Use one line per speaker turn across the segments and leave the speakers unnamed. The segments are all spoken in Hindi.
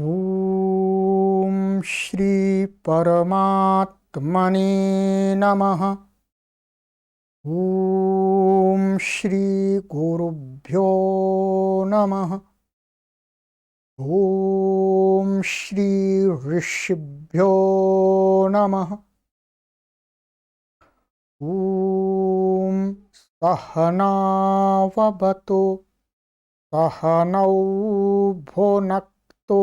ॐ श्री परमात्मने नमः। ॐ श्री गुरुभ्यो नमः। ॐ श्री ऋषिभ्यो नमः। ॐ सहनाववतु सहनौ भुनक्तु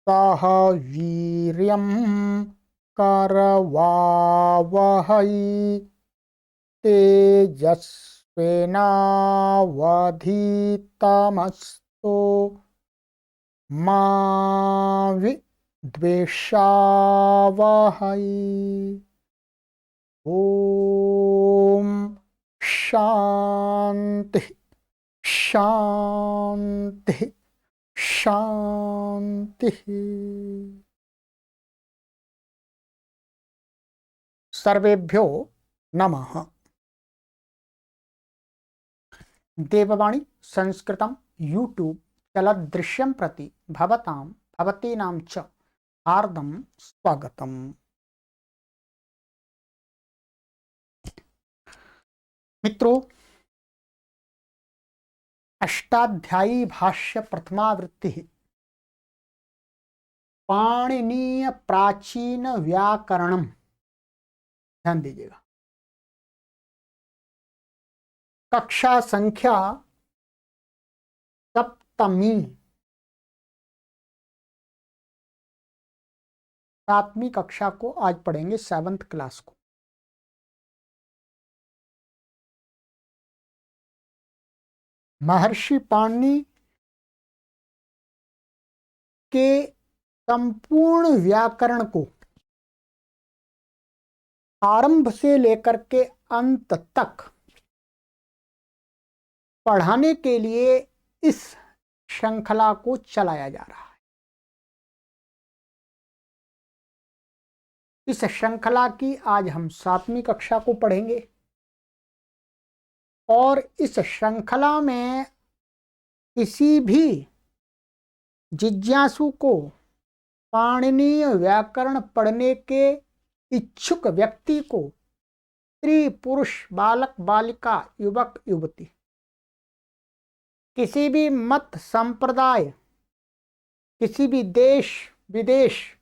सह वीर्यं करवावहै तेजस्विनावधीतमस्तु मा विद्विषावहै। ॐ शांति शांति शांति। सर्वेभ्यो नमः। देववाणी संस्कृतं यूट्यूब चलदृश्यं प्रति भवतां भवतीनां च हार्दं स्वागतम्। मित्रों, अष्टाध्यायी भाष्य प्रथमावृत्ति पाणिनीय प्राचीन व्याकरणम, ध्यान दीजिएगा। कक्षा संख्या सप्तमी, 7वीं कक्षा को आज पढ़ेंगे, 7th क्लास को। महर्षि पाणिनि के संपूर्ण व्याकरण को आरंभ से लेकर के अंत तक पढ़ाने के लिए इस श्रृंखला को चलाया जा रहा है। इस श्रृंखला की आज हम 7वीं कक्षा को पढ़ेंगे और इस श्रृंखला में किसी भी जिज्ञासु को पाणिनीय व्याकरण पढ़ने के इच्छुक व्यक्ति को, स्त्री पुरुष बालक बालिका युवक युवती, किसी भी मत संप्रदाय, किसी भी देश विदेश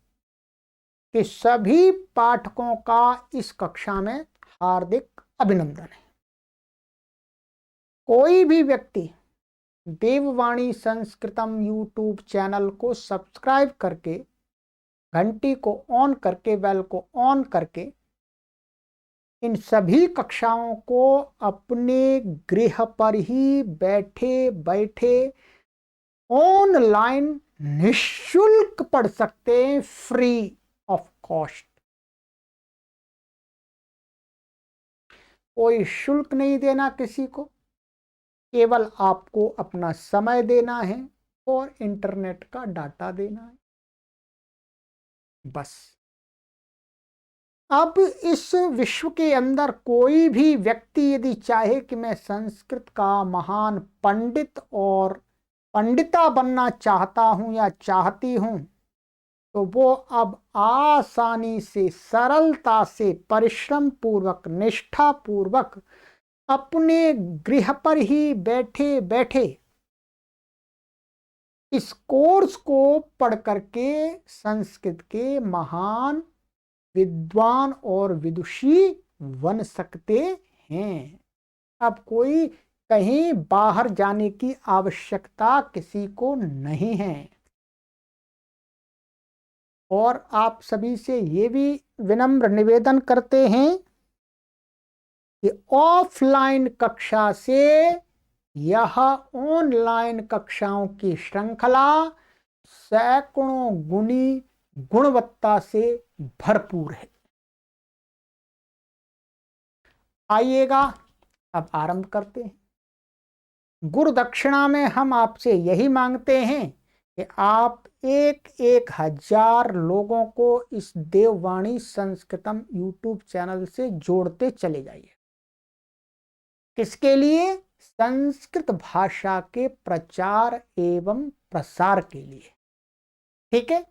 के सभी पाठकों का इस कक्षा में हार्दिक अभिनंदन है। कोई भी व्यक्ति देववाणी संस्कृतम यूट्यूब चैनल को सब्सक्राइब करके, घंटी को ऑन करके, बेल को ऑन करके इन सभी कक्षाओं को अपने गृह पर ही बैठे बैठे ऑनलाइन निःशुल्क पढ़ सकते हैं, फ्री ऑफ कॉस्ट। कोई शुल्क नहीं देना किसी को, केवल आपको अपना समय देना है और इंटरनेट का डाटा देना है, बस। अब इस विश्व के अंदर कोई भी व्यक्ति यदि चाहे कि मैं संस्कृत का महान पंडित और पंडिता बनना चाहता हूं या चाहती हूं, तो वो अब आसानी से, सरलता से, परिश्रम पूर्वक, निष्ठा पूर्वक अपने गृह पर ही बैठे बैठे इस कोर्स को पढ़ करके संस्कृत के महान विद्वान और विदुषी बन सकते हैं। अब कोई कहीं बाहर जाने की आवश्यकता किसी को नहीं है। और आप सभी से ये भी विनम्र निवेदन करते हैं कि ऑफलाइन कक्षा से यह ऑनलाइन कक्षाओं की श्रृंखला सैकड़ों गुनी गुणवत्ता से भरपूर है। आइएगा, अब आरंभ करते हैं। गुरु दक्षिणा में हम आपसे यही मांगते हैं कि आप 1,000 लोगों को इस देववाणी संस्कृतम यूट्यूब चैनल से जोड़ते चले जाइए। किसके लिए? संस्कृत भाषा के प्रचार एवं प्रसार के लिए। ठीक है,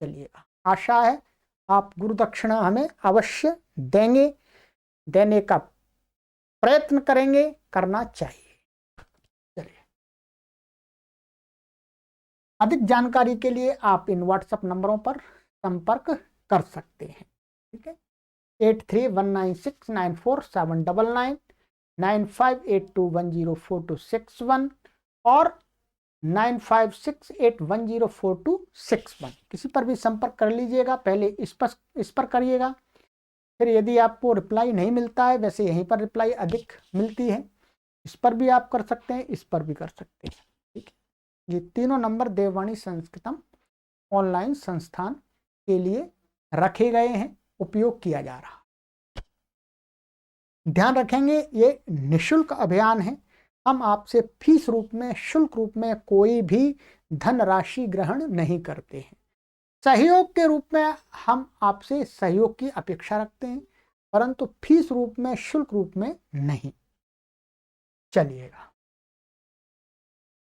चलिएगा, आशा है आप गुरु दक्षिणा हमें अवश्य देंगे, देने का प्रयत्न करेंगे, करना चाहिए। चलिए, अधिक जानकारी के लिए आप इन व्हाट्सएप नंबरों पर संपर्क कर सकते हैं। ठीक है, 8319694799, 9582104261 और 9568104261, किसी पर भी संपर्क कर लीजिएगा। पहले इस पर करिएगा, फिर यदि आपको रिप्लाई नहीं मिलता है, वैसे यहीं पर रिप्लाई अधिक मिलती है, इस पर भी आप कर सकते हैं, इस पर भी कर सकते हैं। ठीक है, ये तीनों नंबर देववाणी संस्कृतम ऑनलाइन संस्थान के लिए रखे गए हैं, उपयोग किया जा रहा। ध्यान रखेंगे, ये निशुल्क अभियान है, हम आपसे फीस रूप में, शुल्क रूप में कोई भी धनराशि ग्रहण नहीं करते हैं। सहयोग के रूप में हम आपसे सहयोग की अपेक्षा रखते हैं, परंतु फीस रूप में, शुल्क रूप में नहीं। चलिएगा,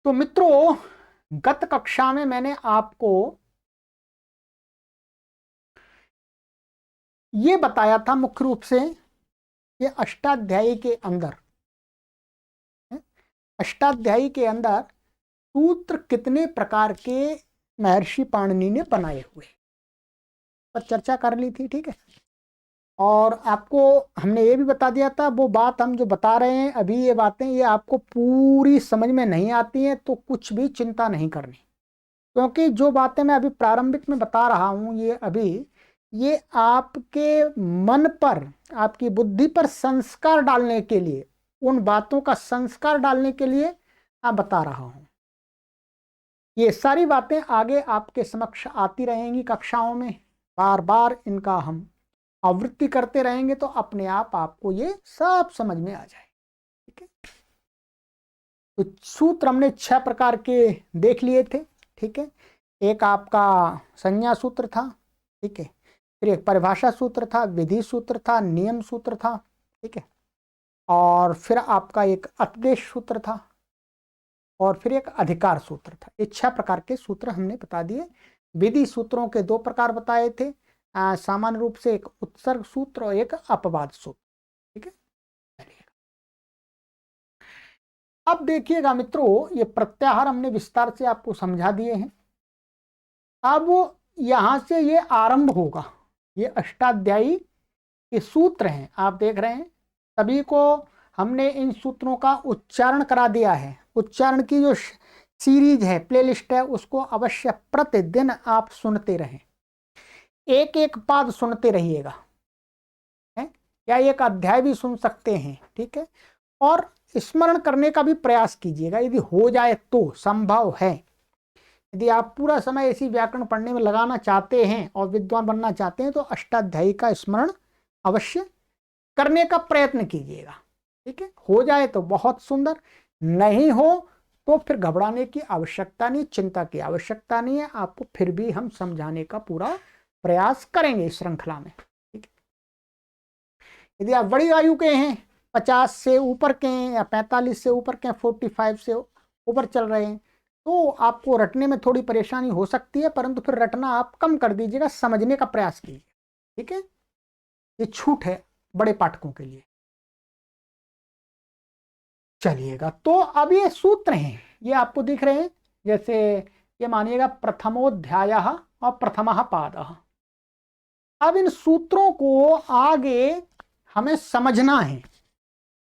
तो मित्रों, गत कक्षा में मैंने आपको ये बताया था मुख्य रूप से, ये अष्टाध्यायी के अंदर सूत्र कितने प्रकार के महर्षि पाणिनि ने बनाए हुए पर चर्चा कर ली थी। ठीक है, और आपको हमने ये भी बता दिया था, वो बात हम जो बता रहे हैं अभी, ये बातें ये आपको पूरी समझ में नहीं आती हैं तो कुछ भी चिंता नहीं करनी, क्योंकि जो बातें मैं अभी प्रारंभिक में बता रहा हूँ, ये आपके मन पर, आपकी बुद्धि पर संस्कार डालने के लिए, उन बातों का संस्कार डालने के लिए आप बता रहा हूँ। ये सारी बातें आगे आपके समक्ष आती रहेंगी कक्षाओं में, बार बार इनका हम आवृत्ति करते रहेंगे तो अपने आप आपको ये सब समझ में आ जाए। ठीक है, तो सूत्र हमने 6 प्रकार के देख लिए थे। ठीक है, एक आपका संज्ञा सूत्र था, ठीक है, फिर एक परिभाषा सूत्र था, विधि सूत्र था, नियम सूत्र था, ठीक है, और फिर आपका एक अपदेश सूत्र था, और फिर एक अधिकार सूत्र था। ये 6 प्रकार के सूत्र हमने बता दिए। विधि सूत्रों के 2 प्रकार बताए थे, सामान्य रूप से एक उत्सर्ग सूत्र और एक अपवाद सूत्र। ठीक है, अब देखिएगा मित्रों, ये प्रत्याहार हमने विस्तार से आपको समझा दिए हैं। अब यहां से ये आरंभ होगा, ये अष्टाध्यायी के सूत्र हैं, आप देख रहे हैं, सभी को हमने इन सूत्रों का उच्चारण करा दिया है। उच्चारण की जो सीरीज है, प्लेलिस्ट है, उसको अवश्य प्रतिदिन आप सुनते रहें, एक एक पाद सुनते रहिएगा, या एक अध्याय भी सुन सकते हैं। ठीक है, और स्मरण करने का भी प्रयास कीजिएगा, यदि हो जाए तो, संभव है। यदि आप पूरा समय इसी व्याकरण पढ़ने में लगाना चाहते हैं और विद्वान बनना चाहते हैं तो अष्टाध्यायी का स्मरण अवश्य करने का प्रयत्न कीजिएगा। ठीक है, हो जाए तो बहुत सुंदर, नहीं हो तो फिर घबराने की आवश्यकता नहीं, चिंता की आवश्यकता नहीं है, आपको फिर भी हम समझाने का पूरा प्रयास करेंगे इस श्रृंखला में। ठीक है, यदि आप बड़ी आयु के हैं, 50 से ऊपर के हैं, या 45 से ऊपर के हैं, 45 से ऊपर चल रहे हैं, तो आपको रटने में थोड़ी परेशानी हो सकती है, परंतु फिर रटना आप कम कर दीजिएगा, समझने का प्रयास कीजिए। ठीक है, ये छूट है बड़े पाठकों के लिए। चलिएगा, तो अब ये सूत्र हैं, ये आपको दिख रहे हैं, जैसे ये मानिएगा प्रथमोध्यायः और प्रथमः पादः। अब इन सूत्रों को आगे हमें समझना है।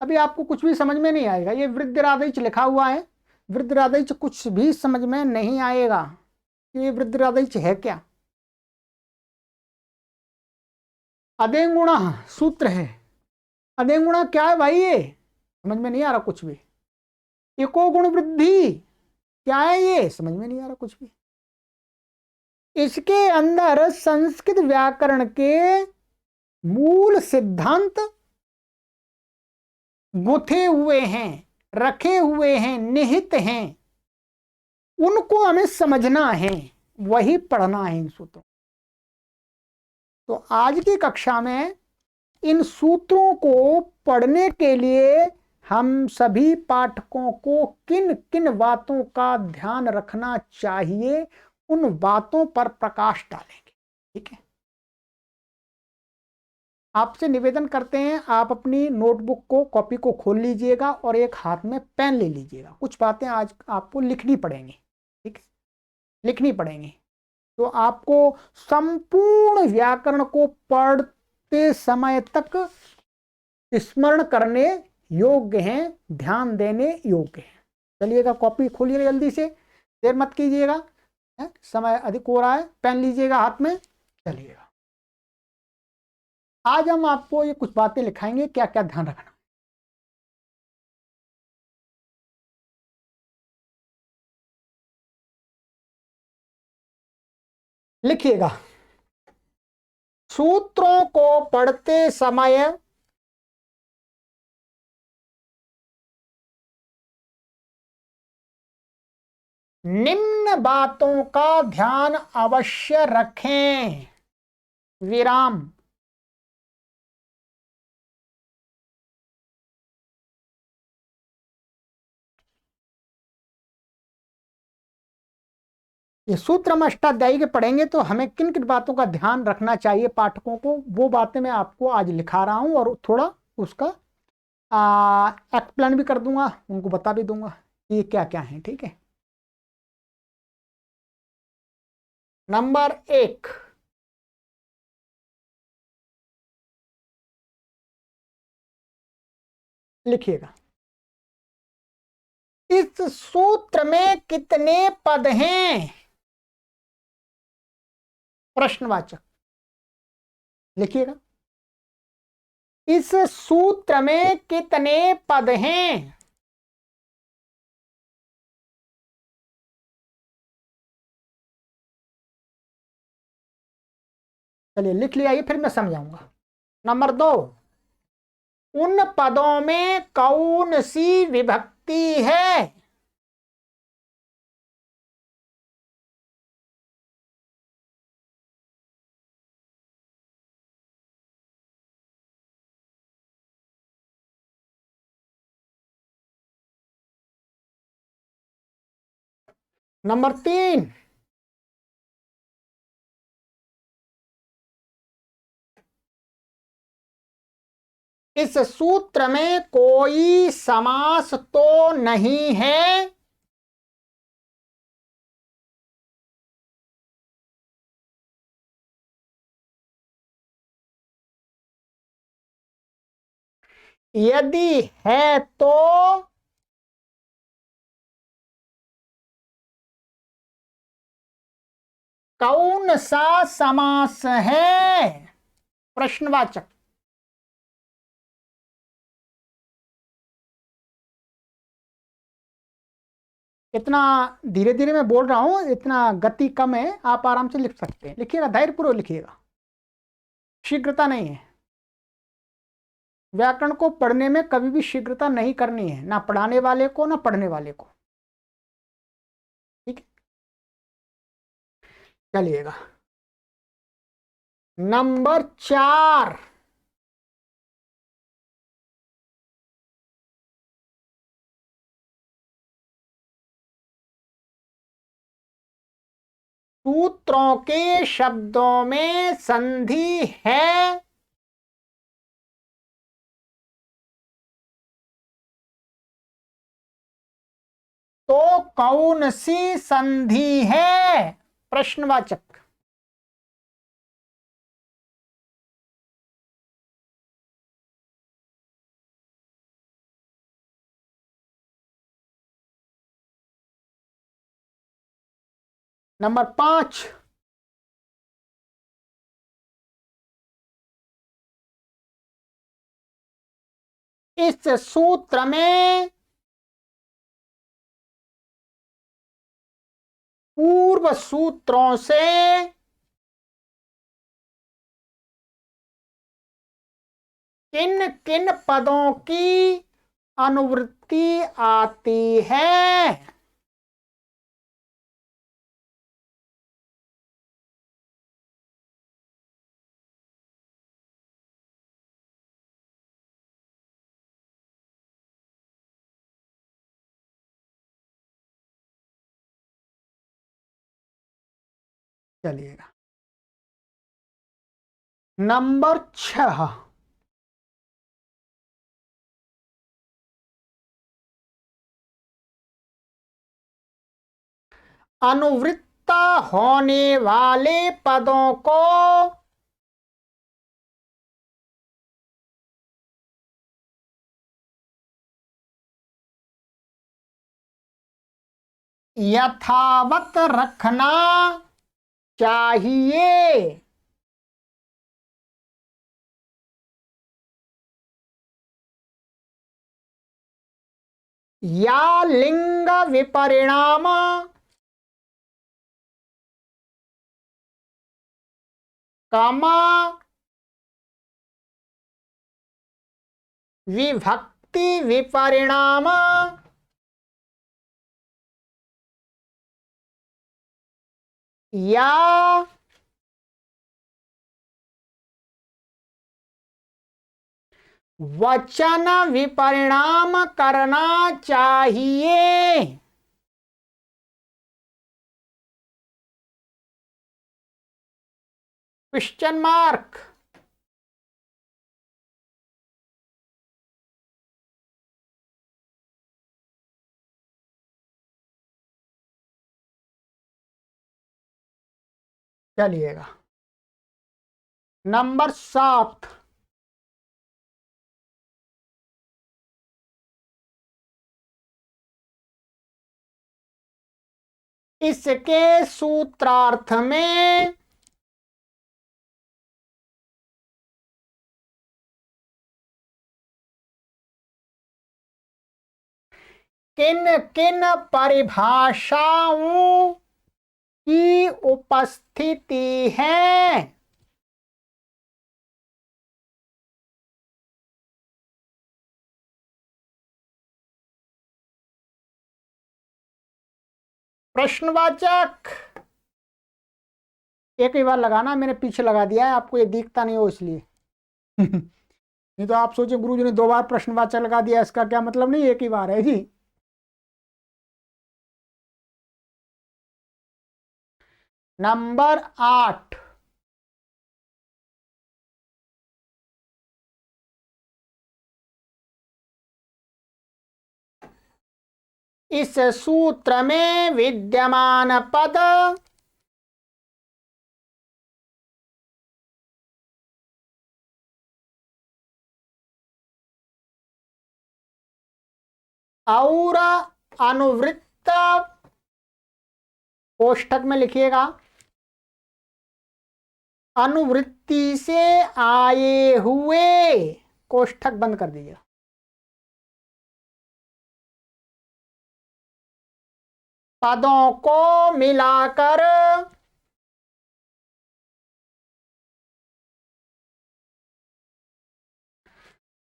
अभी आपको कुछ भी समझ में नहीं आएगा, ये वृद्धिरादैच लिखा हुआ है, वृद्धिरादैच कुछ भी समझ में नहीं आएगा, ये वृद्धिरादैच है क्या? अदेंगुणा सूत्र है, अदेंगुणा क्या है भाई? ये समझ में नहीं आ रहा कुछ भी। एको गुण वृद्धि क्या है? ये समझ में नहीं आ रहा कुछ भी। इसके अंदर संस्कृत व्याकरण के मूल सिद्धांत गुथे हुए हैं, रखे हुए हैं, निहित हैं, उनको हमें समझना है, वही पढ़ना है इन सूत्रों। तो आज की कक्षा में इन सूत्रों को पढ़ने के लिए हम सभी पाठकों को किन किन बातों का ध्यान रखना चाहिए, उन बातों पर प्रकाश डालेंगे। ठीक है, आपसे निवेदन करते हैं, आप अपनी नोटबुक को, कॉपी को खोल लीजिएगा और एक हाथ में पेन ले लीजिएगा। कुछ बातें आज आपको लिखनी पड़ेंगी। ठीक है, लिखनी पड़ेंगी। तो आपको संपूर्ण व्याकरण को पढ़ते समय तक स्मरण करने योग्य हैं, ध्यान देने योग्य हैं। चलिएगा, कॉपी खोलिएगा जल्दी से, देर मत कीजिएगा, समय अधिक हो रहा है। पेन लीजिएगा हाथ में, चलिएगा। आज हम आपको ये कुछ बातें लिखाएंगे, क्या क्या ध्यान रखना। लिखिएगा, सूत्रों को पढ़ते समय निम्न बातों का ध्यान अवश्य रखें। विराम। ये सूत्र हम अष्टाध्यायी के पढ़ेंगे तो हमें किन किन बातों का ध्यान रखना चाहिए पाठकों को, वो बातें मैं आपको आज लिखा रहा हूं और थोड़ा उसका एक्सप्लेन भी कर दूंगा, उनको बता भी दूंगा कि ये क्या क्या है। ठीक है, नंबर 1, लिखिएगा, इस सूत्र में कितने पद हैं? प्रश्नवाचक। लिखिएगा, इस सूत्र में कितने पद हैं? चलिए लिख लिया, ये फिर मैं समझाऊंगा। नंबर 2, उन पदों में कौन सी विभक्ति है? नंबर 3, इस सूत्र में कोई समास तो नहीं है? यदि है तो कौन सा समास है? प्रश्नवाचक। इतना धीरे धीरे मैं बोल रहा हूं, इतना गति कम है, आप आराम से लिख सकते हैं। लिखिएगा, धैर्यपूर्वक लिखिएगा, शीघ्रता नहीं है। व्याकरण को पढ़ने में कभी भी शीघ्रता नहीं करनी है, ना पढ़ाने वाले को ना पढ़ने वाले को। ठीक है, चलिएगा। नंबर 4, सूत्रों के शब्दों में संधि है तो कौन सी संधि है? प्रश्नवाचक। नंबर 5, इस सूत्र में पूर्व सूत्रों से किन किन पदों की अनुवृत्ति आती है? चलिएगा नंबर 6, अनुवृत्त होने वाले पदों को यथावत रखना चाहिए। या लिंग विपरिणाम कमा विभक्ति विपरिणाम या वचन विपरिणाम करना चाहिए। Question mark. चलिएगा नंबर 7, इसके सूत्रार्थ में किन किन परिभाषाओं की उपस्थिति है। प्रश्नवाचक एक ही बार लगाना, मैंने पीछे लगा दिया है, आपको ये दिखता नहीं हो इसलिए। नहीं तो आप सोचे गुरुजी ने 2 बार प्रश्नवाचक लगा दिया, इसका क्या मतलब? नहीं, एक ही बार है जी। नंबर 8, इस सूत्र में विद्यमान पद और अनुवृत्त, कोष्ठक में लिखिएगा, अनुवृत्ति से आए हुए, कोष्ठक बंद कर दीजिए, पदों को मिलाकर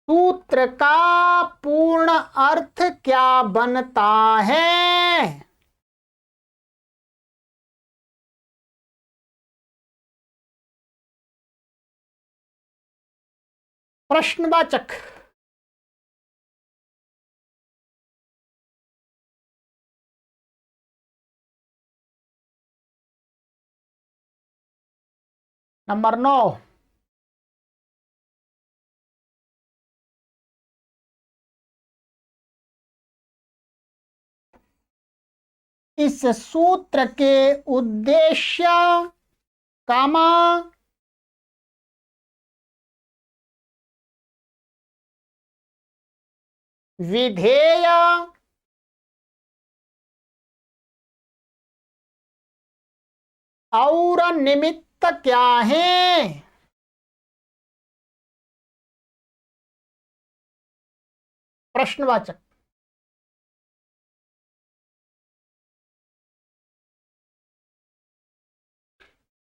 सूत्र का पूर्ण अर्थ क्या बनता है। प्रश्नवाचक। नंबर 9, इस सूत्र के उद्देश्य, कामा, विधेय और निमित्त क्या है। प्रश्नवाचक।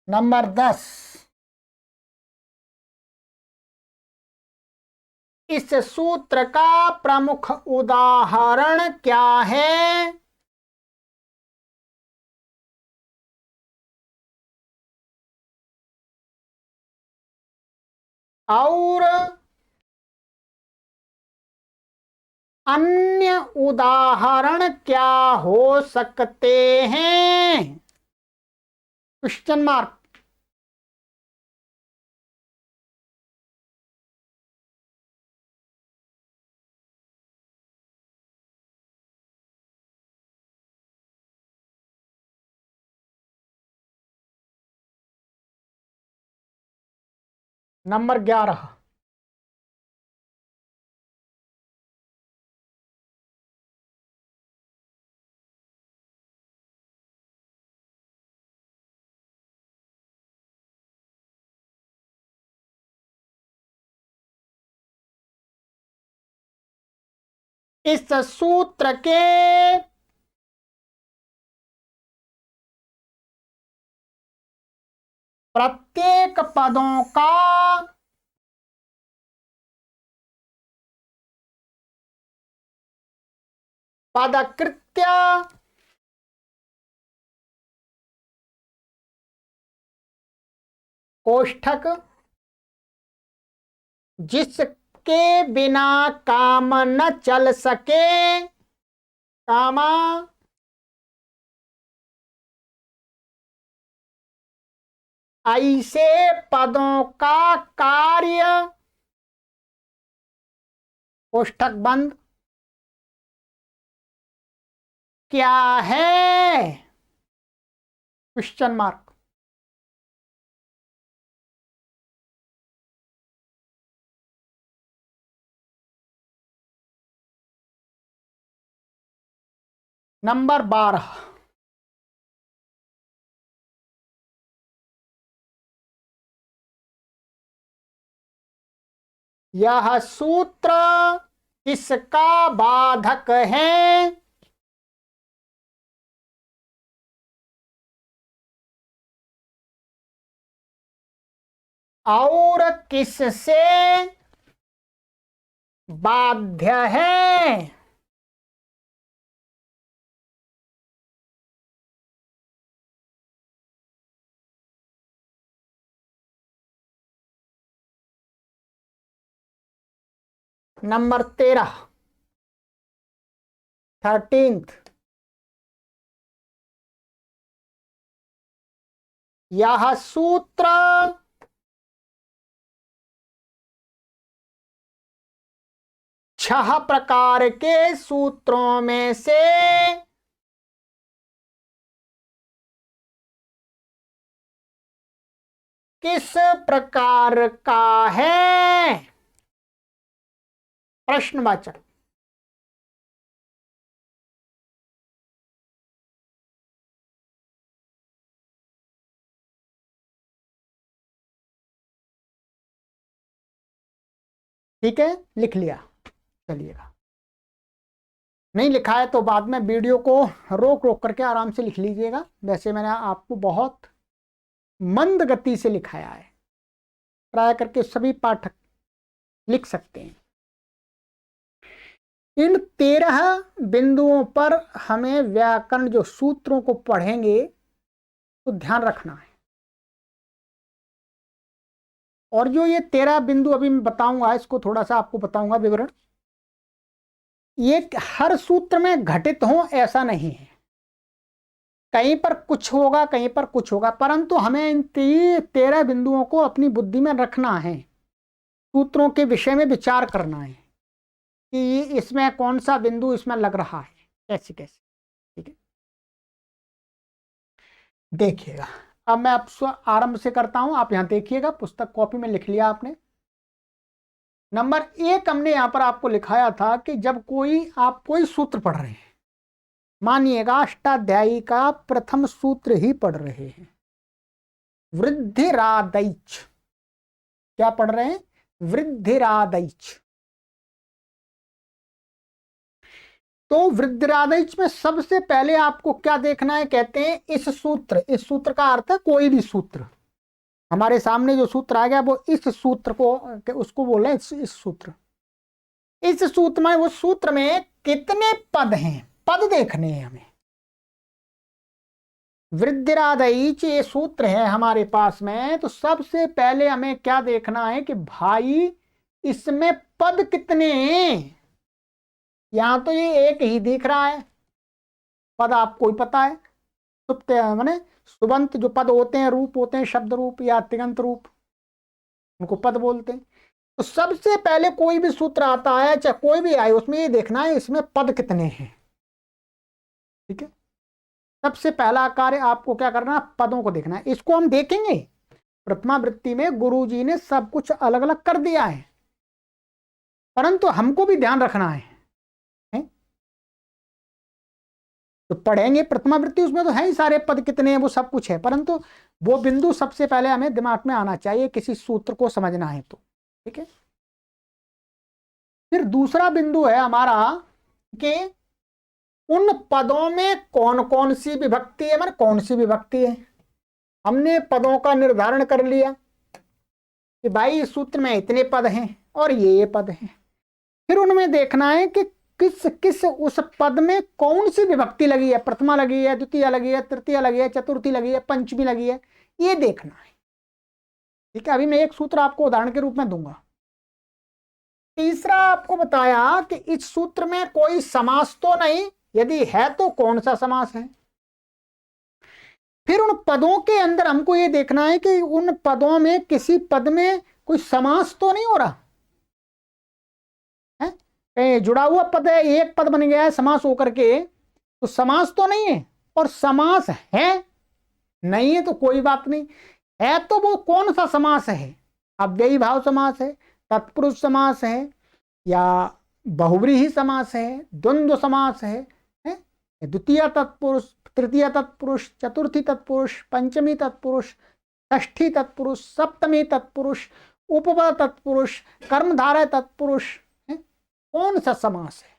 नंबर 10, इस सूत्र का प्रमुख उदाहरण क्या है। और अन्य उदाहरण क्या हो सकते हैं। Question mark. नंबर 11, इस सूत्र के प्रत्येक पदों का पदकृत्य कोष्ठक जिसके बिना काम न चल सके, कामा ऐसे पदों का कार्य कोष्ठक बंद क्या है? Question mark. नंबर 12, यह सूत्र किसका बाधक है? और किससे बाध्य है? नंबर 13, 13th, यह सूत्र छह प्रकार के सूत्रों में से किस प्रकार का है? प्रश्नवाचक। ठीक है, लिख लिया। चलिएगा, नहीं लिखा है तो बाद में वीडियो को रोक रोक करके आराम से लिख लीजिएगा। वैसे मैंने आपको बहुत मंद गति से लिखाया है, ट्राई करके सभी पाठक लिख सकते हैं। इन 13 बिंदुओं पर हमें व्याकरण जो सूत्रों को पढ़ेंगे तो ध्यान रखना है। और जो ये 13 बिंदु अभी मैं बताऊंगा, इसको थोड़ा सा आपको बताऊंगा विवरण। ये हर सूत्र में घटित हो ऐसा नहीं है, कहीं पर कुछ होगा कहीं पर कुछ होगा, परंतु हमें इन 13 बिंदुओं को अपनी बुद्धि में रखना है, सूत्रों के विषय में विचार करना है कि इसमें कौन सा बिंदु इसमें लग रहा है, कैसे कैसे। ठीक है, देखिएगा। अब मैं आप आरंभ से करता हूं, आप यहां देखिएगा, पुस्तक कॉपी में लिख लिया आपने। नंबर 1 हमने यहां पर आपको लिखाया था कि जब आप कोई सूत्र पढ़ रहे हैं, मानिएगा अष्टाध्यायी का प्रथम सूत्र ही पढ़ रहे हैं, वृद्धिरादैच। क्या पढ़ रहे हैं? वृद्धिरादैच। तो वृद्धिरादैच में सबसे पहले आपको क्या देखना है? कहते हैं इस सूत्र का अर्थ है कोई भी सूत्र। हमारे सामने जो सूत्र आ गया वो इस सूत्र को, उसको बोल रहे हैं इस सूत्र। इस सूत्र में, वो सूत्र में कितने पद हैं, पद देखने हैं हमें। वृद्धिरादैच ये सूत्र है हमारे पास में, तो सबसे पहले हमें क्या देखना है कि भाई इसमें पद कितने हैं। यहां तो ये एक ही दिख रहा है, पद आपको ही पता है, सुप्त माने सुबंत जो पद होते हैं, रूप होते हैं, शब्द रूप या तिगंत रूप, उनको पद बोलते हैं। तो सबसे पहले कोई भी सूत्र आता है, चाहे कोई भी आए, उसमें ये देखना है इसमें पद कितने हैं। ठीक है, सबसे पहला कार्य आपको क्या करना है, पदों को देखना है। इसको हम देखेंगे प्रथमावृत्ति में गुरुजी ने सब कुछ अलग अलग कर दिया है, परंतु हमको भी ध्यान रखना है। तो पढ़ेंगे प्रथमावृत्ति, उसमें तो है ही सारे पद कितने हैं, वो सब कुछ है, परंतु वो बिंदु सबसे पहले हमें दिमाग में आना चाहिए किसी सूत्र को समझना है तो। ठीक है, फिर दूसरा बिंदु है हमारा कि उन पदों में कौन कौन सी विभक्ति है, मतलब कौन सी विभक्ति है। हमने पदों का निर्धारण कर लिया कि भाई इस सूत्र में इतने पद हैं और ये पद हैं। फिर उनमें देखना है कि किस किस उस पद में कौन सी विभक्ति लगी है, प्रथमा लगी है, द्वितीय लगी है, तृतीय लगी है, चतुर्थी लगी है, पंचमी लगी है, ये देखना है। ठीक है, अभी मैं एक सूत्र आपको उदाहरण के रूप में दूंगा। तीसरा आपको बताया कि इस सूत्र में कोई समास तो नहीं, यदि है तो कौन सा समास है। फिर उन पदों के अंदर हमको ये देखना है कि उन पदों में किसी पद में कोई समास तो नहीं हो रहा है। जुड़ा हुआ पद है, एक पद बन गया है समास होकर के, तो समास तो नहीं है। और समास है नहीं है तो कोई बात नहीं, है तो वो कौन सा समास है, अव्ययी भाव समास है, तत्पुरुष समास है, या बहुव्रीहि समास है, द्वंद्व समास है, द्वितीय तत्पुरुष, तृतीय तत्पुरुष, चतुर्थी तत्पुरुष, पंचमी तत्पुरुष, षष्ठी तत्पुरुष, सप्तमी तत्पुरुष, उपपद तत्पुरुष, कर्मधारय तत्पुरुष, कौन सा समास है।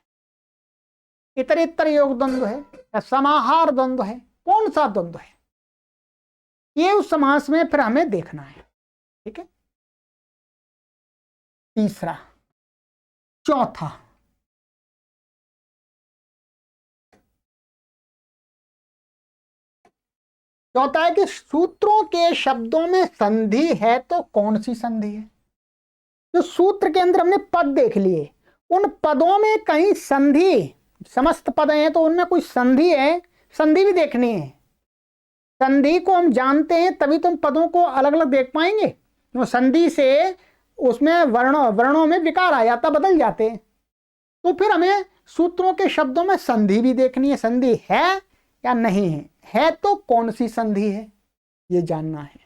इतरेतर योग द्वंद्व है या समाहार द्वंद्व है, कौन सा द्वंद्व है, ये उस समास में फिर हमें देखना है। ठीक है, तीसरा। चौथा, चौथा है कि सूत्रों के शब्दों में संधि है तो कौन सी संधि है। जो सूत्र के अंदर हमने पद देख लिए, उन पदों में कहीं संधि, समस्त पद हैं तो उनमें कोई संधि है, संधि भी देखनी है। संधि को हम जानते हैं तभी तो हम पदों को अलग अलग देख पाएंगे। तो संधि से उसमें वर्णों में विकार आ जाता, बदल जाते हैं। तो फिर हमें सूत्रों के शब्दों में संधि भी देखनी है, संधि है या नहीं है तो कौन सी संधि है, ये जानना है।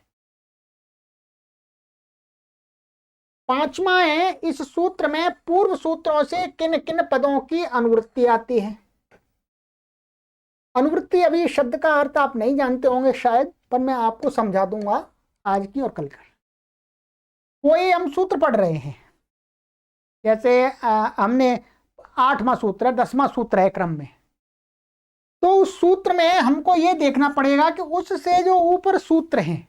पांचवा है, इस सूत्र में पूर्व सूत्रों से किन किन पदों की अनुवृत्ति आती है। अनुवृत्ति, अभी शब्द का अर्थ आप नहीं जानते होंगे शायद, पर मैं आपको समझा दूंगा आज की और कल का। कोई हम सूत्र पढ़ रहे हैं, जैसे हमने 8वां सूत्र है, 10वां सूत्र है क्रम में, तो उस सूत्र में हमको ये देखना पड़ेगा कि उससे जो ऊपर सूत्र हैं,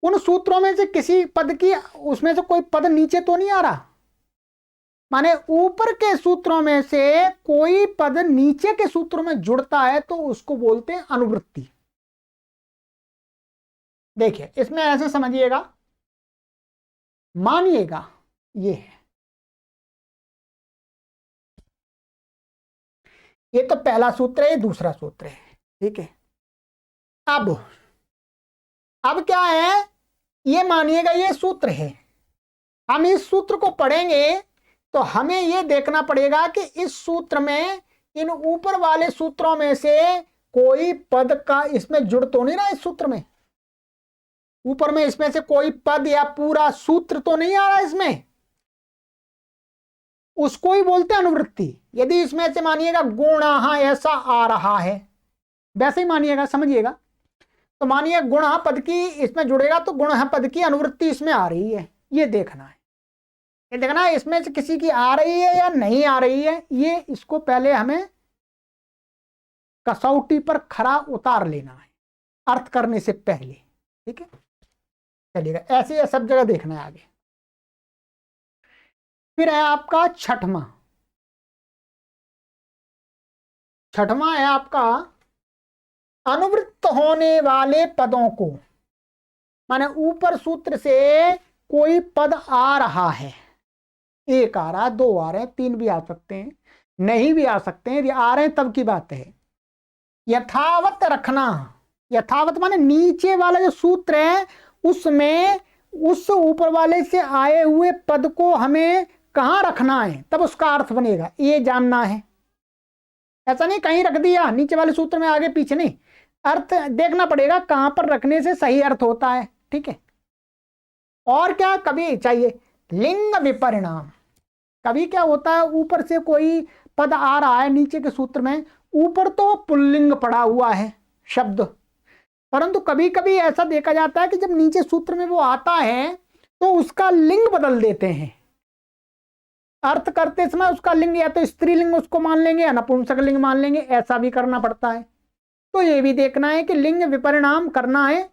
उन सूत्रों में से किसी पद की, उसमें से कोई पद नीचे तो नहीं आ रहा। माने ऊपर के सूत्रों में से कोई पद नीचे के सूत्रों में जुड़ता है तो उसको बोलते हैं अनुवृत्ति। देखिए इसमें ऐसे समझिएगा, मानिएगा ये है, ये तो पहला सूत्र है, दूसरा सूत्र है। ठीक है, अब क्या है, ये मानिएगा ये सूत्र है। हम इस सूत्र को पढ़ेंगे तो हमें यह देखना पड़ेगा कि इस सूत्र में, इन ऊपर वाले सूत्रों में से कोई पद का इसमें जुड़ तो नहीं रहा। इस सूत्र में ऊपर में इसमें से कोई पद या पूरा सूत्र तो नहीं आ रहा इसमें, उसको ही बोलते हैं अनुवृत्ति। यदि इसमें से मानिएगा गुणः ऐसा आ रहा है, वैसे ही मानिएगा, समझिएगा। तो मानिए गुणः पद की इसमें जुड़ेगा तो गुणः पद की अनुवृत्ति इसमें आ रही है, ये देखना है। ये देखना है इसमें से किसी की आ रही है या नहीं आ रही है, ये इसको पहले हमें कसौटी पर खरा उतार लेना है अर्थ करने से पहले। ठीक है, चलिएगा, ऐसे सब जगह देखना है आगे। फिर है आपका छठवां है आपका अनुवृत्त होने वाले पदों को, माने ऊपर सूत्र से कोई पद आ रहा है, एक आ रहा है, दो आ रहे हैं, तीन भी आ सकते हैं, नहीं भी आ सकते हैं। यदि आ रहे हैं तब की बात है। यथावत रखना, यथावत माने नीचे वाला जो सूत्र है उसमें उस ऊपर वाले से आए हुए पद को हमें कहां रखना है, तब उसका अर्थ बनेगा, ये जानना है। ऐसा नहीं कहीं रख दिया नीचे वाले सूत्र में, आगे पीछे नहीं, अर्थ देखना पड़ेगा कहां पर रखने से सही अर्थ होता है। ठीक है। और क्या कभी चाहिए लिंग विपरिणाम। कभी क्या होता है, ऊपर से कोई पद आ रहा है नीचे के सूत्र में, ऊपर तो पुल्लिंग पड़ा हुआ है शब्द, परंतु कभी कभी ऐसा देखा जाता है कि जब नीचे सूत्र में वो आता है तो उसका लिंग बदल देते हैं। अर्थ करते समय उसका लिंग या तो स्त्रीलिंग उसको मान लेंगे या नपुंसक लिंग मान लेंगे, ऐसा भी करना पड़ता है। तो ये भी देखना है कि लिंग विपरिणाम करना है।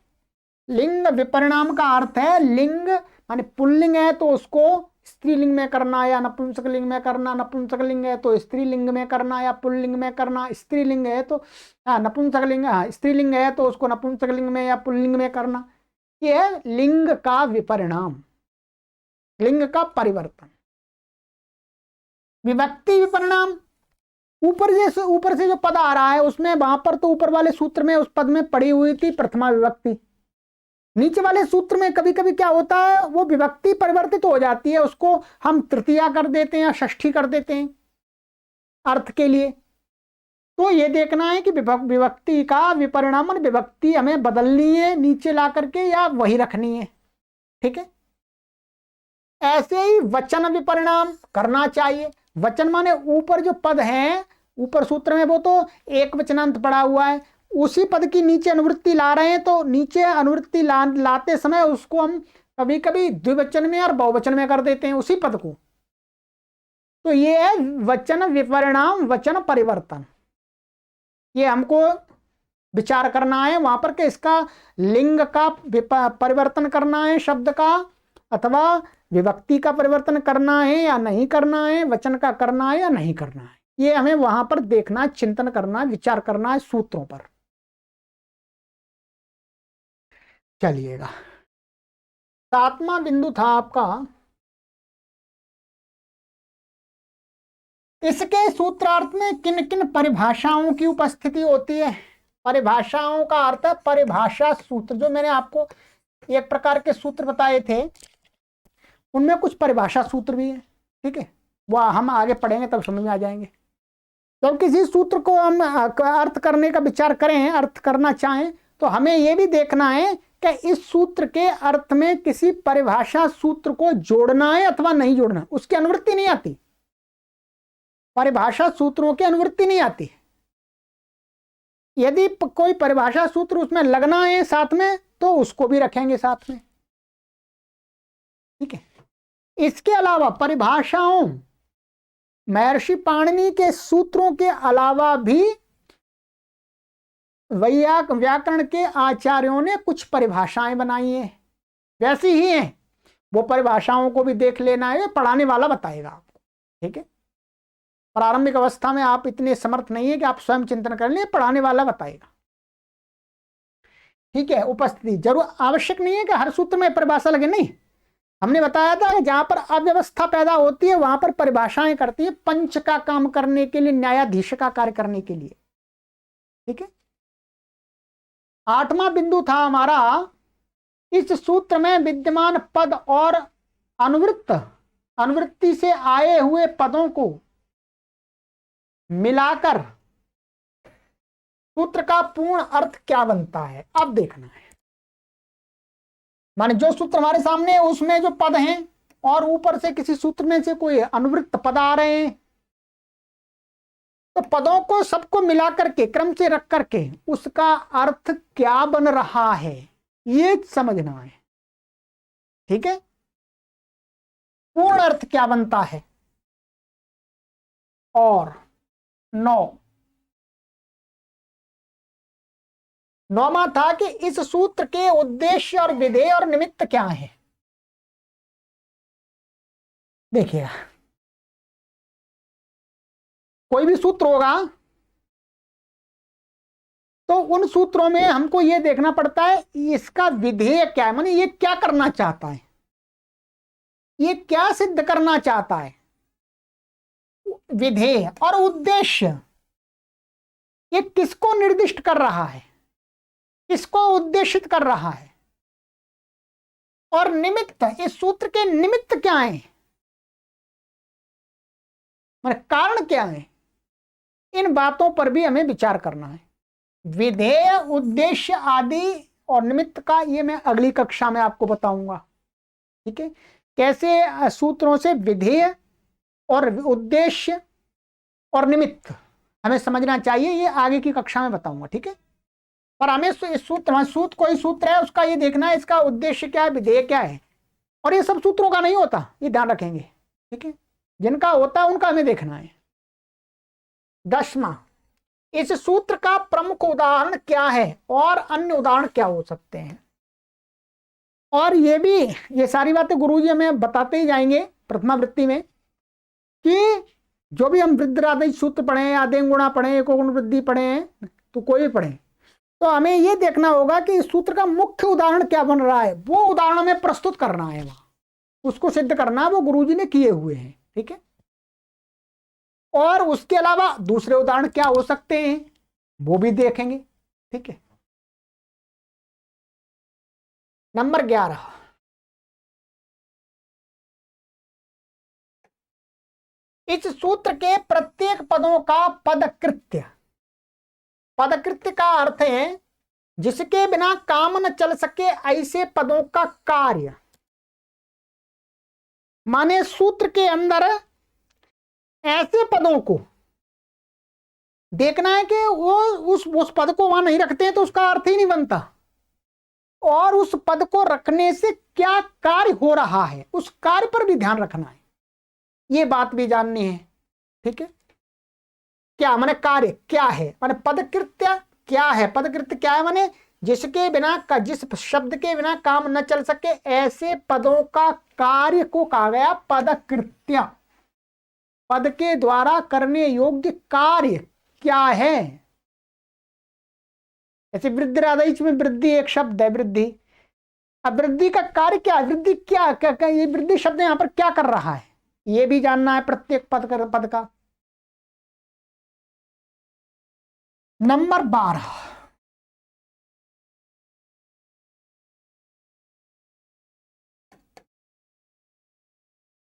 लिंग विपरिणाम का अर्थ है लिंग माने पुल्लिंग है तो उसको स्त्रीलिंग में करना या नपुंसक लिंग में करना, नपुंसक लिंग है तो स्त्रीलिंग में करना या पुल्लिंग में करना, स्त्रीलिंग है तो नपुंसक लिंग, स्त्रीलिंग है तो उसको नपुंसक लिंग में या पुल्लिंग में करना। यह है लिंग का विपरिणाम, लिंग का परिवर्तन। विभक्ति विपरिणाम, ऊपर से जो पद आ रहा है उसमें वहां पर तो ऊपर वाले सूत्र में उस पद में पड़ी हुई थी प्रथमा विभक्ति, नीचे वाले सूत्र में कभी कभी क्या होता है वो विभक्ति परिवर्तित हो जाती है, उसको हम तृतीया कर देते हैं या षष्ठी कर देते हैं अर्थ के लिए। तो ये देखना है कि विभक्ति का विपरिणाम, विभक्ति हमें बदलनी है नीचे ला करके या वही रखनी है। ठीक है। ऐसे ही वचन विपरिणाम करना चाहिए। वचन माने ऊपर जो पद हैं ऊपर सूत्र में वो तो एक वचनांत पड़ा हुआ है, उसी पद की नीचे अनुवृत्ति ला रहे हैं, तो नीचे अनुवृत्ति लाते समय उसको हम कभी कभी द्विवचन में और बहुवचन में कर देते हैं उसी पद को। तो ये है वचन विपरिणाम, वचन परिवर्तन। ये हमको विचार करना है वहां पर कि इसका लिंग का परिवर्तन करना है शब्द का, अथवा विभक्ति का परिवर्तन करना है या नहीं करना है, वचन का करना है या नहीं करना है। ये हमें वहां पर देखना, चिंतन करना, विचार करना है सूत्रों पर। चलिएगा, 7वां बिंदु था आपका, इसके सूत्रार्थ में किन किन परिभाषाओं की उपस्थिति होती है। परिभाषाओं का अर्थ है परिभाषा सूत्र। जो मैंने आपको एक प्रकार के सूत्र बताए थे उनमें कुछ परिभाषा सूत्र भी है। ठीक है, वह हम आगे पढ़ेंगे तब समझ में आ जाएंगे। जब किसी सूत्र को हम अर्थ करने का विचार करें, अर्थ करना चाहें, तो हमें यह भी देखना है कि इस सूत्र के अर्थ में किसी परिभाषा सूत्र को जोड़ना है अथवा नहीं जोड़ना। उसकी अनुवृत्ति नहीं आती, परिभाषा सूत्रों की अनुवृत्ति नहीं आती। यदि कोई परिभाषा सूत्र उसमें लगना है साथ में तो उसको भी रखेंगे साथ में। ठीक है। इसके अलावा परिभाषाओं, महर्षि पाणिनि के सूत्रों के अलावा भी व्याकरण के आचार्यों ने कुछ परिभाषाएं बनाई हैं, वैसी ही हैं। वो परिभाषाओं को भी देख लेना है, पढ़ाने वाला बताएगा आपको। ठीक है, प्रारंभिक अवस्था में आप इतने समर्थ नहीं है कि आप स्वयं चिंतन कर लें, पढ़ाने वाला बताएगा। ठीक है, उपस्थिति जरूर आवश्यक नहीं है कि हर सूत्र में परिभाषा लगे, नहीं। हमने बताया था कि जहां पर अव्यवस्था पैदा होती है वहां पर परिभाषाएं करती है, पंच का काम करने के लिए, न्यायाधीश का कार्य करने के लिए। ठीक है। 8वां बिंदु था हमारा, इस सूत्र में विद्यमान पद और अनुवृत्ति से आए हुए पदों को मिलाकर सूत्र का पूर्ण अर्थ क्या बनता है, अब देखना है। माने जो सूत्र हमारे सामने है उसमें जो पद हैं और ऊपर से किसी सूत्र में से कोई अनुवृत्त पद आ रहे हैं, तो पदों को सबको मिलाकर के क्रम से रख करके उसका अर्थ क्या बन रहा है ये समझना है। ठीक है, पूर्ण अर्थ क्या बनता है। और 9वां था कि इस सूत्र के उद्देश्य और विधेय और निमित्त क्या है। देखिए, कोई भी सूत्र होगा तो उन सूत्रों में हमको यह देखना पड़ता है इसका विधेय क्या है, माने ये क्या करना चाहता है, ये क्या सिद्ध करना चाहता है। विधेय और उद्देश्य, ये किसको निर्दिष्ट कर रहा है, किसको उद्देशित कर रहा है, और निमित्त, इस सूत्र के निमित्त क्या है, मतलब कारण क्या है, इन बातों पर भी हमें विचार करना है। विधेय, उद्देश्य आदि और निमित्त का ये मैं अगली कक्षा में आपको बताऊंगा। ठीक है, कैसे सूत्रों से विधेय और उद्देश्य और निमित्त हमें समझना चाहिए, ये आगे की कक्षा में बताऊंगा। ठीक है, पर हमें इस सूत्र कोई सूत्र है उसका ये देखना है इसका उद्देश्य क्या है, विधेय क्या है, और ये सब सूत्रों का नहीं होता, ये ध्यान रखेंगे। ठीक है, जिनका होता है उनका हमें देखना है। 10वां, इस सूत्र का प्रमुख उदाहरण क्या है और अन्य उदाहरण क्या हो सकते हैं। और ये सारी बातें गुरुजी हमें बताते ही जाएंगे प्रथमा वृत्ति में, कि जो भी हम वृद्धि सूत्र पढ़े, आदें गुणा पढ़े, एकोगुण वृद्धि पढ़े, तो कोई भी पढ़े, तो हमें यह देखना होगा कि इस सूत्र का मुख्य उदाहरण क्या बन रहा है, वो उदाहरण हमें प्रस्तुत करना है, वहां उसको सिद्ध करना वो गुरुजी ने किए हुए हैं। ठीक है, और उसके अलावा दूसरे उदाहरण क्या हो सकते हैं वो भी देखेंगे। ठीक है, नंबर 11, इस सूत्र के प्रत्येक पदों का पदकृत्य, पदकृत्य का अर्थ है जिसके बिना काम न चल सके ऐसे पदों का कार्य, माने सूत्र के अंदर ऐसे पदों को देखना है कि वो उस पद को वहां नहीं रखते हैं तो उसका अर्थ ही नहीं बनता, और उस पद को रखने से क्या कार्य हो रहा है उस कार्य पर भी ध्यान रखना है, ये बात भी जाननी है। ठीक है, क्या माने कार्य क्या है, माने पदकृत्य क्या है, पदकृत्य क्या है माने जिसके बिना जिस शब्द के बिना काम न चल सके ऐसे पदों का कार्य को कहा गया पदकृत्य। पद के द्वारा करने योग्य कार्य क्या है, ऐसे वृद्धिरादेश में वृद्धि एक शब्द है, वृद्धि। अब वृद्धि का कार्य क्या है, वृद्धि क्या ये वृद्धि शब्द यहां पर क्या कर रहा है, ये भी जानना है प्रत्येक पद का। नंबर 12,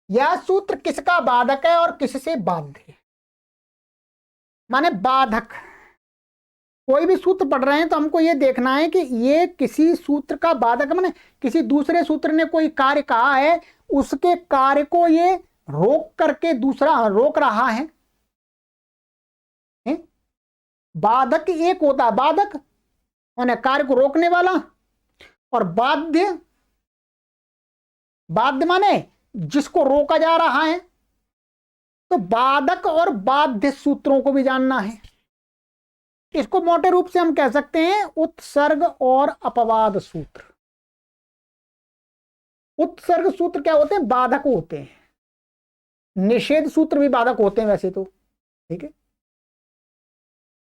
यह सूत्र किसका बाधक है और किससे बाध्य है, माने बाधक। कोई भी सूत्र पढ़ रहे हैं तो हमको यह देखना है कि ये किसी सूत्र का बाधक, माने किसी दूसरे सूत्र ने कोई कार्य कहा है उसके कार्य को ये रोक करके दूसरा रोक रहा है। बाधक एक होता है, बाधक माने कार्य को रोकने वाला, और बाध्य, बाध्य माने जिसको रोका जा रहा है। तो बाधक और बाध्य सूत्रों को भी जानना है। इसको मोटे रूप से हम कह सकते हैं उत्सर्ग और अपवाद सूत्र। उत्सर्ग सूत्र क्या होते हैं, बाधक होते हैं। निषेध सूत्र भी बाधक होते हैं वैसे तो, ठीक है।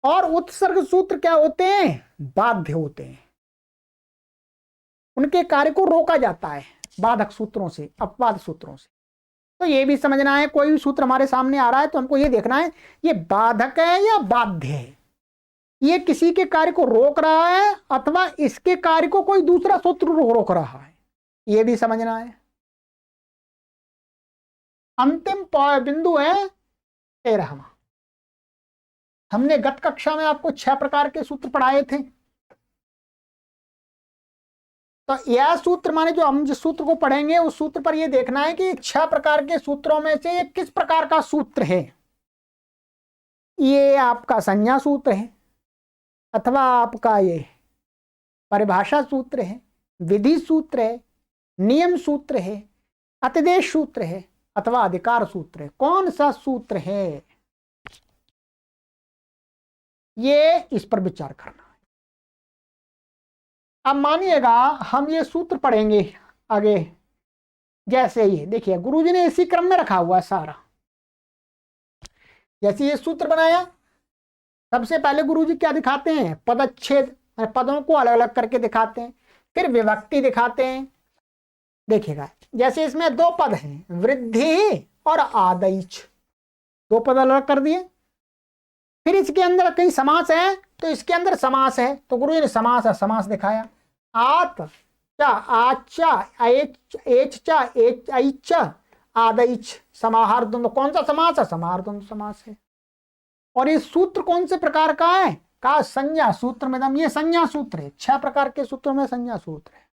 और उत्सर्ग सूत्र क्या होते हैं, बाध्य होते हैं, उनके कार्य को रोका जाता है बाधक सूत्रों से, अपवाद सूत्रों से। तो ये भी समझना है, कोई भी सूत्र हमारे सामने आ रहा है तो हमको ये देखना है ये बाधक है या बाध्य है, ये किसी के कार्य को रोक रहा है अथवा इसके कार्य को कोई दूसरा सूत्र रोक रहा है, ये भी समझना है। अंतिम बिंदु है 13वां। हमने गत कक्षा में आपको 6 प्रकार के सूत्र पढ़ाए थे। तो यह सूत्र माने जो हम जिस सूत्र को पढ़ेंगे उस सूत्र पर यह देखना है कि 6 प्रकार के सूत्रों में से ये किस प्रकार का सूत्र है। ये आपका संज्ञा सूत्र है, अथवा आपका ये परिभाषा सूत्र है, विधि सूत्र है, नियम सूत्र है, अतिदेश सूत्र है, अथवा अधिकार सूत्र है। कौन सा सूत्र है ये इस पर विचार करना है। अब मानिएगा हम ये सूत्र पढ़ेंगे आगे, जैसे ये देखिए गुरुजी ने इसी क्रम में रखा हुआ है सारा। जैसे ये सूत्र बनाया, सबसे पहले गुरुजी क्या दिखाते हैं, पदच्छेद, पदों को अलग अलग करके दिखाते हैं, फिर विभक्ति दिखाते हैं। देखिएगा जैसे इसमें 2 पद हैं, वृद्धि और आदैच, 2 पद अलग कर दिए। फिर इसके अंदर कहीं समास है, तो इसके अंदर समास है, तो गुरु जी ने समास दिखाया। आत चा आचा एच चा एच ऐच आदैच समाहार द्वंद्व। कौन सा समास है? समाहार द्वंद्व समास है। और ये सूत्र कौन से प्रकार का है? का संज्ञा सूत्र में, ये संज्ञा सूत्र है। 6 प्रकार के सूत्रों में संज्ञा सूत्र है।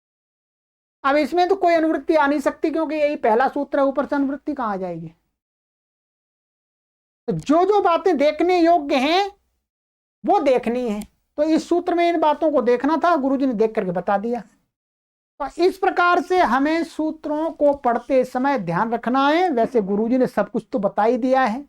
अब इसमें तो कोई अनुवृत्ति आ नहीं सकती, क्योंकि यही पहला सूत्र है, ऊपर से अनुवृत्ति कहां आ जाएगी? तो जो जो बातें देखने योग्य हैं वो देखनी है। तो इस सूत्र में इन बातों को देखना था, गुरुजी ने देख करके बता दिया। तो इस प्रकार से हमें सूत्रों को पढ़ते समय ध्यान रखना है। वैसे गुरुजी ने सब कुछ तो बता ही दिया है।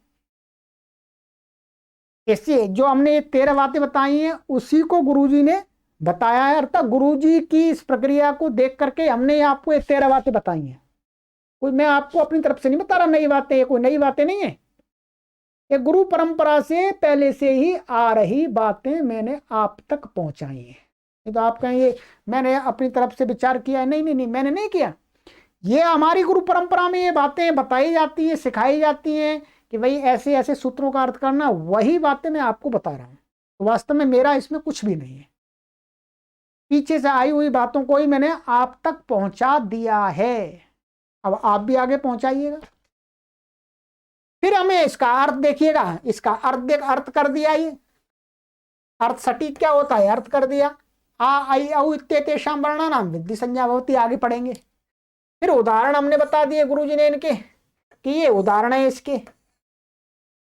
इससे जो हमने 13 बातें बताई हैं उसी को गुरुजी ने बताया है, अर्थात गुरुजी की इस प्रक्रिया को देख करके हमने आपको ये 13 बातें बताई हैं। कोई मैं आपको अपनी तरफ से नहीं बता रहा नई बातें, ये कोई नई बातें नहीं है, ये गुरु परंपरा से पहले से ही आ रही बातें मैंने आप तक पहुंचाई हैं। नहीं तो आप कहेंगे मैंने अपनी तरफ से विचार किया है। नहीं नहीं नहीं, मैंने नहीं किया। ये हमारी गुरु परंपरा में ये बातें बताई जाती हैं, सिखाई जाती हैं कि भाई ऐसे ऐसे सूत्रों का अर्थ करना, वही बातें मैं आपको बता रहा हूं। तो वास्तव में मेरा इसमें कुछ भी नहीं है, पीछे से आई हुई बातों को ही मैंने आप तक पहुंचा दिया है। अब आप भी आगे पहुंचाइएगा। फिर हमें इसका अर्थ देखिएगा, इसका अर्थ कर दिया। ये अर्थ सटीक क्या होता है, अर्थ कर दिया। आ आई औ इत्येतेषां वर्णानां विद्धि संज्ञा भवति, आगे पढ़ेंगे। फिर उदाहरण हमने बता दिए गुरुजी ने इनके कि ये उदाहरण है इसके।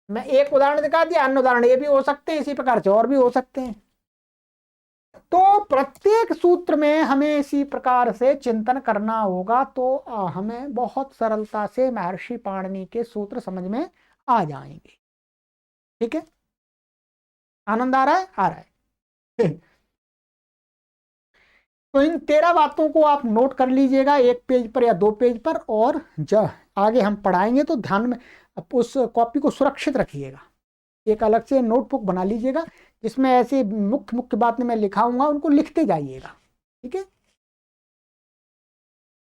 मैं एक उदाहरण दिखा दिया, अन्य उदाहरण ये भी हो सकते हैं, इसी प्रकार से और भी हो सकते हैं। तो प्रत्येक सूत्र में हमें इसी प्रकार से चिंतन करना होगा, तो हमें बहुत सरलता से महर्षि पाणिनि के सूत्र समझ में आ जाएंगे। ठीक है, आनंद आ रहा है? आ रहा है। तो इन 13 बातों को आप नोट कर लीजिएगा, 1 पेज पर या 2 पेज पर, और जब आगे हम पढ़ाएंगे तो ध्यान में उस कॉपी को सुरक्षित रखिएगा। एक अलग से नोटबुक बना लीजिएगा जिसमें ऐसी मुख्य मुख्य बातें मैं लिखाऊंगा, उनको लिखते जाइएगा। ठीक है।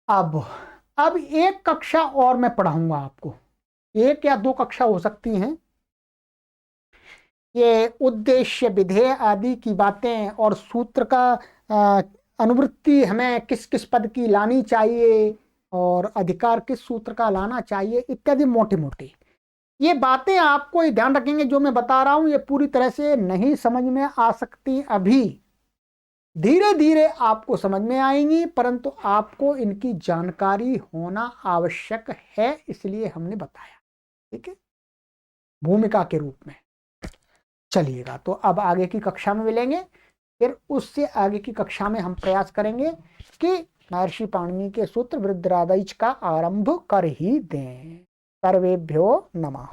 अब एक कक्षा और मैं पढ़ाऊंगा आपको, 1 या 2 कक्षा हो सकती हैं। ये उद्देश्य विधेय आदि की बातें और सूत्र का अनुवृत्ति हमें किस किस पद की लानी चाहिए और अधिकार किस सूत्र का लाना चाहिए इत्यादि मोटी मोटी ये बातें आपको ही ध्यान रखेंगे। जो मैं बता रहा हूं ये पूरी तरह से नहीं समझ में आ सकती, अभी धीरे धीरे आपको समझ में आएंगी, परंतु आपको इनकी जानकारी होना आवश्यक है, इसलिए हमने बताया। ठीक है, भूमिका के रूप में। चलिएगा, तो अब आगे की कक्षा में मिलेंगे, फिर उससे आगे की कक्षा में हम प्रयास करेंगे कि महर्षि पाणिनि के सूत्र वृद्धरादैच का आरंभ कर ही दें। सर्वेभ्यो नमः।